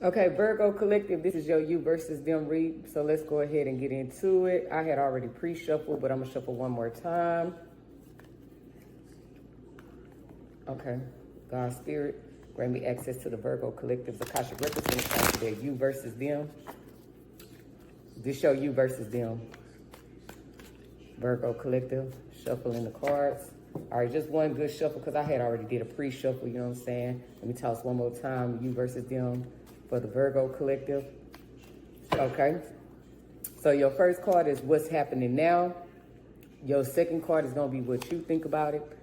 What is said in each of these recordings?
Okay, Virgo Collective, this is your you versus them read. So let's go ahead and get into it. I had already pre-shuffled, but I'm going to shuffle one more time. Okay, God Spirit, grant me access to the Virgo Collective's Akashic Records when it comes to their you versus them. This show you versus them. Virgo Collective, shuffling the cards. All right, just one good shuffle because I had already did a pre-shuffle, you know what I'm saying? Let me toss one more time, you versus them for the Virgo Collective. Okay, so your first card is what's happening now. Your second card is going to be what you think about it.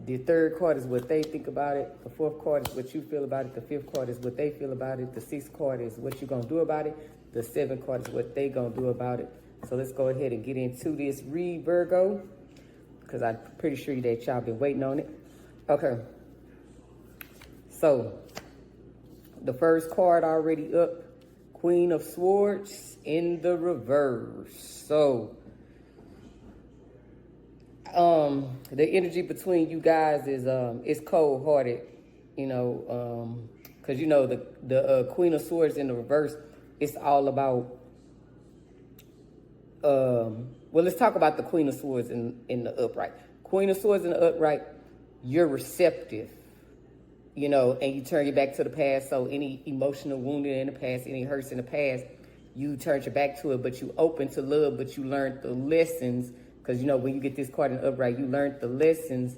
The third card is what they think about it. The fourth card is what you feel about it. The fifth card is what they feel about it. The sixth card is what you're going to do about it. The seventh card is what they going to do about it. So let's go ahead and get into this read, Virgo, because I'm pretty sure that y'all been waiting on it. Okay. So the first card already up, Queen of Swords in the reverse. So the energy between you guys is cold-hearted, you know, because you know the Queen of Swords in the reverse, it's all about well, let's talk about the Queen of Swords in the upright. Queen of Swords in the upright, you're receptive, you know, and you turn your back to the past. So any emotional wounding in the past, any hurts in the past, you turn your back to it, but you open to love, but you learned the lessons. Because, you know, when you get this card in the upright, you learned the lessons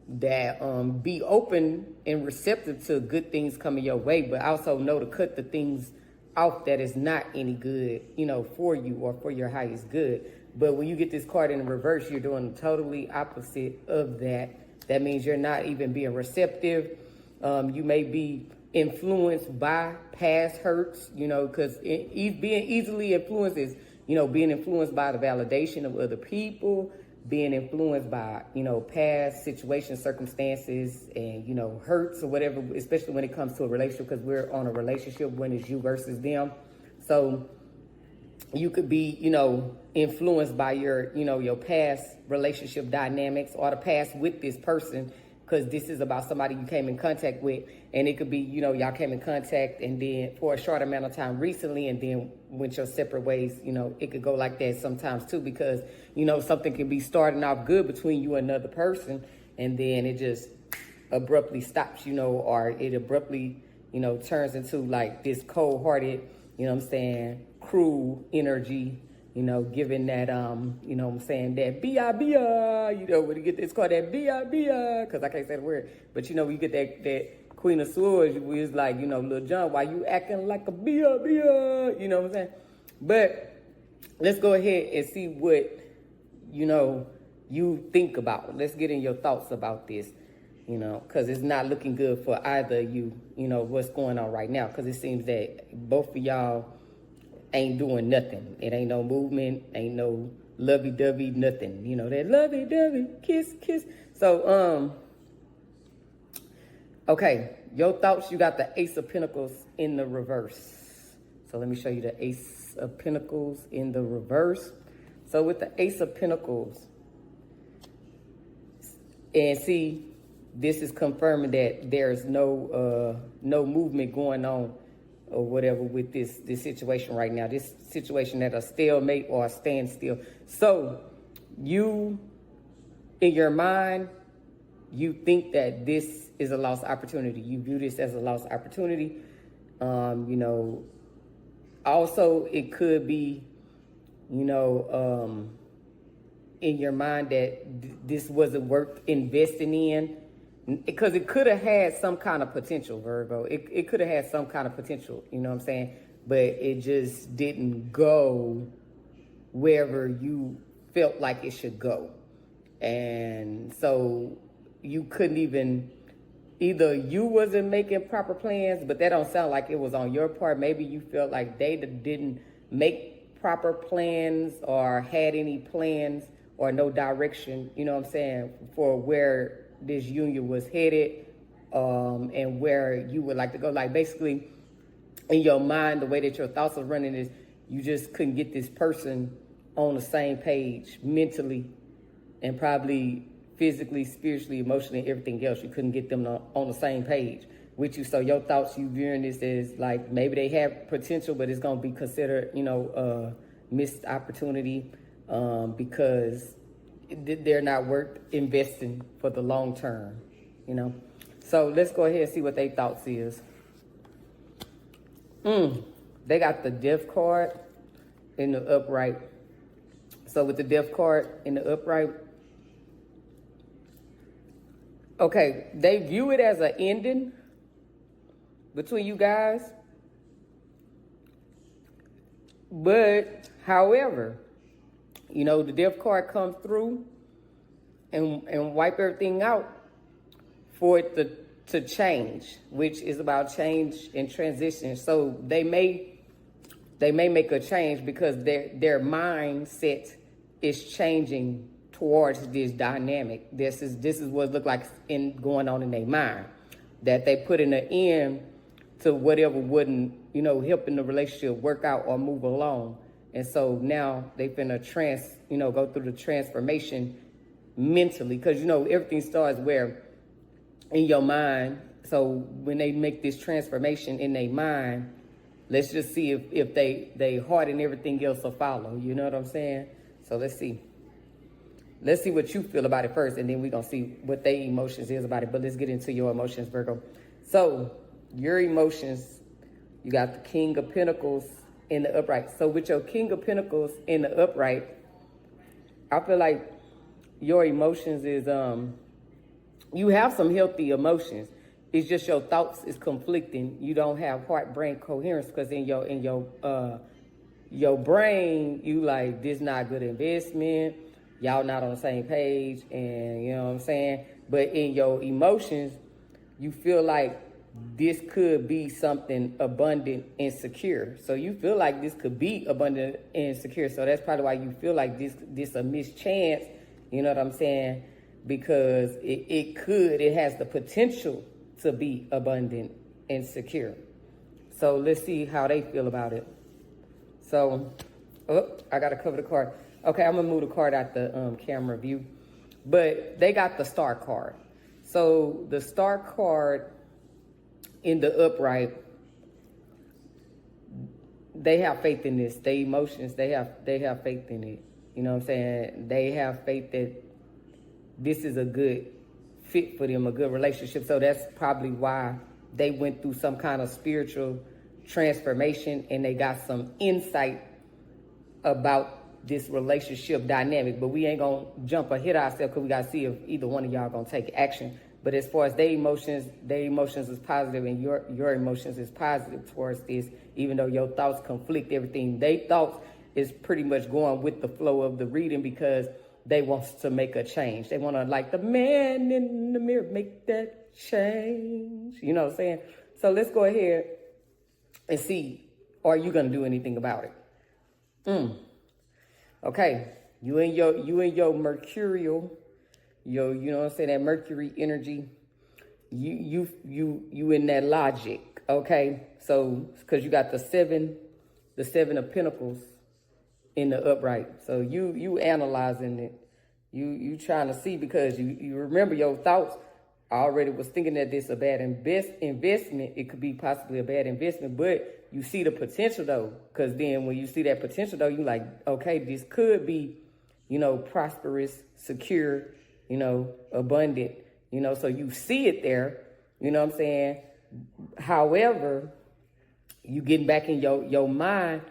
that be open and receptive to good things coming your way, but also know to cut the things off that is not any good, you know, for you or for your highest good. But when you get this card in the reverse, you're doing totally opposite of that. That means you're not even being receptive. You may be influenced by past hurts, you know, because being easily influenced is, you know, being influenced by the validation of other people, being influenced by, you know, past situations, circumstances, and, you know, hurts or whatever, especially when it comes to a relationship, because we're on a relationship when it's you versus them. So you could be, you know, influenced by your, you know, your past relationship dynamics or the past with this person, because this is about somebody you came in contact with. And it could be, you know, y'all came in contact and then for a short amount of time recently and then went your separate ways. You know, it could go like that sometimes too, because, you know, something can be starting off good between you and another person and then it just abruptly stops, you know, or it abruptly, you know, turns into like this cold-hearted, you know what I'm saying, cruel energy, you know, giving that, you know what I'm saying, that B-I-B-I, you know, when you get this called that B-I-B-I, because I can't say the word, but, you know, when you get that Queen of Swords, it's like, you know, Lil Jon, why you acting like a B-I-B-I, you know what I'm saying? But let's go ahead and see what, you know, you think about. Let's get in your thoughts about this, you know, because it's not looking good for either you, you know, what's going on right now, because it seems that both of y'all ain't doing nothing. It ain't no movement, ain't no lovey-dovey, nothing. You know, that lovey-dovey, kiss, kiss. So, okay, your thoughts, you got the Ace of Pentacles in the reverse. So let me show you the Ace of Pentacles in the reverse. So with the Ace of Pentacles, and see, this is confirming that there's no movement going on or whatever with this situation right now. This situation at a stalemate or a standstill. So you, in your mind, you think that this is a lost opportunity. You view this as a lost opportunity. You know, also it could be, you know, in your mind that this wasn't worth investing in, because it could have had some kind of potential, Virgo. It could have had some kind of potential, you know what I'm saying? But it just didn't go wherever you felt like it should go. And so you couldn't even, either you wasn't making proper plans, but that don't sound like it was on your part. Maybe you felt like they didn't make proper plans or had any plans or no direction, you know what I'm saying, for where this union was headed, and where you would like to go. Like basically in your mind, the way that your thoughts are running is you just couldn't get this person on the same page mentally and probably physically, spiritually, emotionally, everything else. You couldn't get them on the same page. with you. So your thoughts, you viewing this as like maybe they have potential, but it's going to be considered, you know, missed opportunity because they're not worth investing for the long term, you know. So let's go ahead and see what their thoughts is. They got the Death card in the upright. So with the Death card in the upright, okay, they view it as an ending between you guys. But, however, you know, the Death card comes through and wipe everything out for it to change, which is about change and transition. So they may make a change because their mindset is changing towards this dynamic. This is what it look like going on in their mind, that they put an end to whatever wouldn't, you know, helping the relationship work out or move along. And so now they finna go through the transformation mentally, because you know everything starts where in your mind. So when they make this transformation in their mind, let's just see if they heart and everything else will follow. You know what I'm saying? So let's see what you feel about it first, and then we're gonna see what their emotions is about it. But let's get into your emotions, Virgo. So your emotions, you got the King of Pentacles in the upright. So with your King of Pentacles in the upright, I feel like your emotions is you have some healthy emotions. It's just your thoughts is conflicting. You don't have heart brain coherence, because in your brain, you like, this not good investment. Y'all not on the same page, and you know what I'm saying? But in your emotions, you feel like this could be something abundant and secure. So you feel like this could be abundant and secure. So that's probably why you feel like this a mischance, you know what I'm saying? Because it has the potential to be abundant and secure. So let's see how they feel about it. So, I got to cover the card. Okay, I'm going to move the card out the camera view. But they got the Star card. So the Star card in the upright, they have faith in this. Their emotions, they have faith in it. You know what I'm saying? They have faith that this is a good fit for them, a good relationship. So that's probably why they went through some kind of spiritual transformation, and they got some insight about this relationship dynamic. But we ain't gonna jump ahead of ourselves, because we gotta see if either one of y'all gonna take action. But as far as their emotions is positive, and your emotions is positive towards this, even though your thoughts conflict everything. They thoughts is pretty much going with the flow of the reading, because they want to make a change. They want to, like the man in the mirror, make that change. You know what I'm saying? So let's go ahead and see, are you going to do anything about it? Okay. You in your mercurial, you know what I'm saying, that Mercury energy. You in that logic. Okay. So, because you got the seven of Pentacles in the upright. So you analyzing it. You trying to see, because you remember your thoughts. I already was thinking that this is a bad investment. It could be possibly a bad investment, but you see the potential though. Because then when you see that potential though, you like, okay, this could be, you know, prosperous, secure, you know, abundant, you know, so you see it there, you know what I'm saying? However, you getting back in your mind,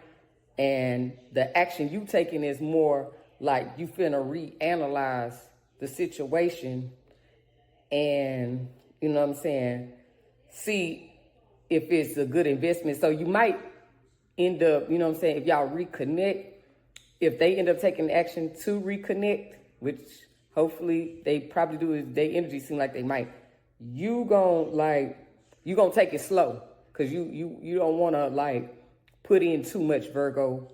and the action you taking is more like you finna reanalyze the situation, and you know what I'm saying, see if it's a good investment. So you might end up, you know what I'm saying, if y'all reconnect, if they end up taking action to reconnect, which hopefully they probably do, is their energy seem like they might, you gonna take it slow, because you don't want to like put in too much, Virgo,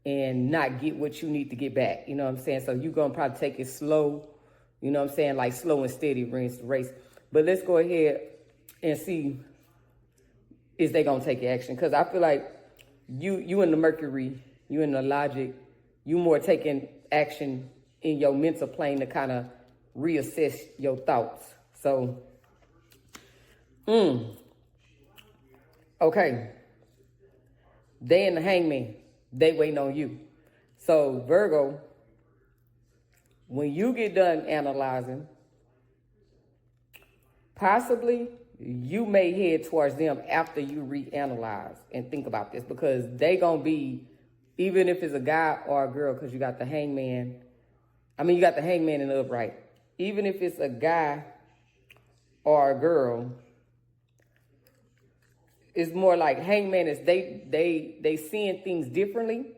and not get what you need to get back. You know what I'm saying? So you're going to probably take it slow. You know what I'm saying? Like slow and steady wins the race. But let's go ahead and see, is they going to take action? Because I feel like you in the Mercury, you in the logic, you more taking action in your mental plane to kind of reassess your thoughts. So, Okay. They and the hangman, they waiting on you. So Virgo, when you get done analyzing, possibly you may head towards them after you reanalyze and think about this, because they gonna be, even if it's a guy or a girl, because you got the hangman. You got the hangman in the upright. Even if it's a guy or a girl, it's more like hangman is they seeing things differently.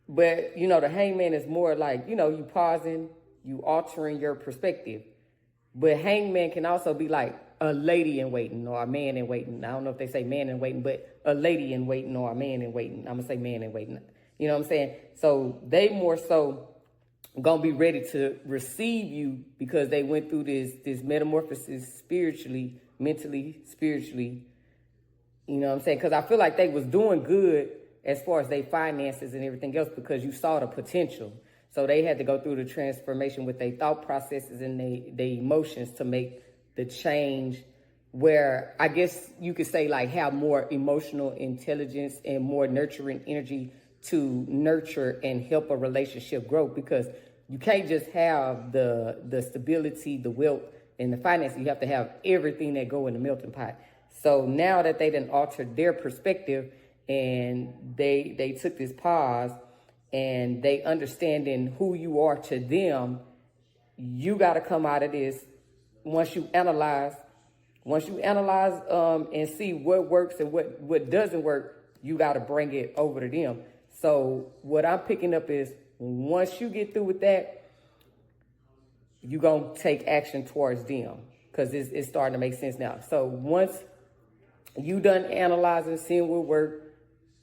But, the hangman is more like, you pausing, you altering your perspective. But hangman can also be like a lady in waiting or a man in waiting. I don't know if they say man in waiting, but a lady in waiting or a man in waiting. I'm going to say man in waiting. You know what I'm saying? So they more so going to be ready to receive you because they went through this metamorphosis spiritually, mentally, spiritually. You know what I'm saying? Because I feel like they was doing good as far as their finances and everything else because you saw the potential. So they had to go through the transformation with their thought processes and their emotions to make the change where I guess you could say like have more emotional intelligence and more nurturing energy to nurture and help a relationship grow, because you can't just have the stability, the wealth, and the finance. You have to have everything that go in the melting pot. So now that they done altered their perspective and they took this pause and they understanding who you are to them, you got to come out of this once you analyze and see what works and what doesn't work. You got to bring it over to them. So what I'm picking up is once you get through with that, you're going to take action towards them because it's starting to make sense now. So once you done analyzing, seeing what work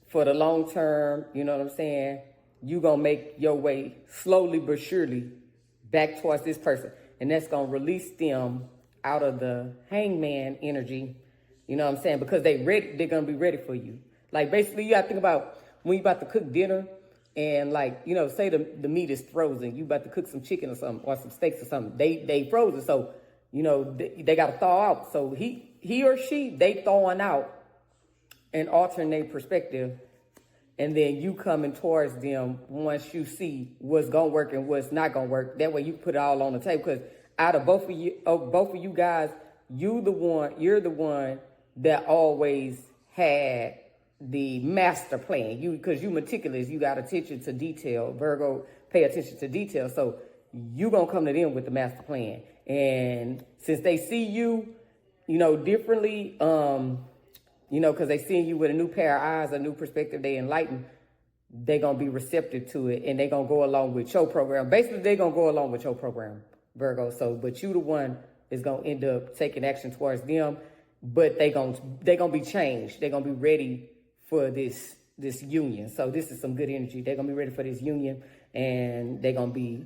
for the long term, you know what I'm saying, you going to make your way slowly but surely back towards this person. And that's going to release them out of the hangman energy, you know what I'm saying, because they're going to be ready for you. Like basically you got to think about when you about to cook dinner and like, say the meat is frozen, you about to cook some chicken or something or some steaks or something. They frozen. So, they got to thaw out. So he or she, they thawing out and altering their perspective. And then you coming towards them once you see what's going to work and what's not going to work. That way you put it all on the table. Because out of both of you guys, you're the one that always had the master plan. Because you meticulous, you got attention to detail. Virgo, pay attention to detail. So you going to come to them with the master plan. And since they see you, differently, because they seeing you with a new pair of eyes, a new perspective, they enlightened, they going to be receptive to it, and they going to go along with your program. Basically, they going to go along with your program, Virgo. So, but you the one is going to end up taking action towards them, but they going to be changed. They're going to be ready for this union. So this is some good energy. They're going to be ready for this union, and they're going to be,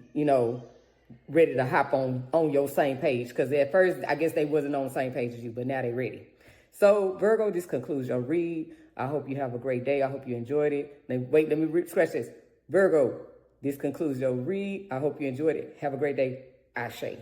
ready to hop on your same page. Because at first, I guess they wasn't on the same page as you, but now they're ready. So, Virgo, this concludes your read. I hope you have a great day. I hope you enjoyed it. Now, wait, let me scratch this. Virgo, this concludes your read. I hope you enjoyed it. Have a great day. Ashe.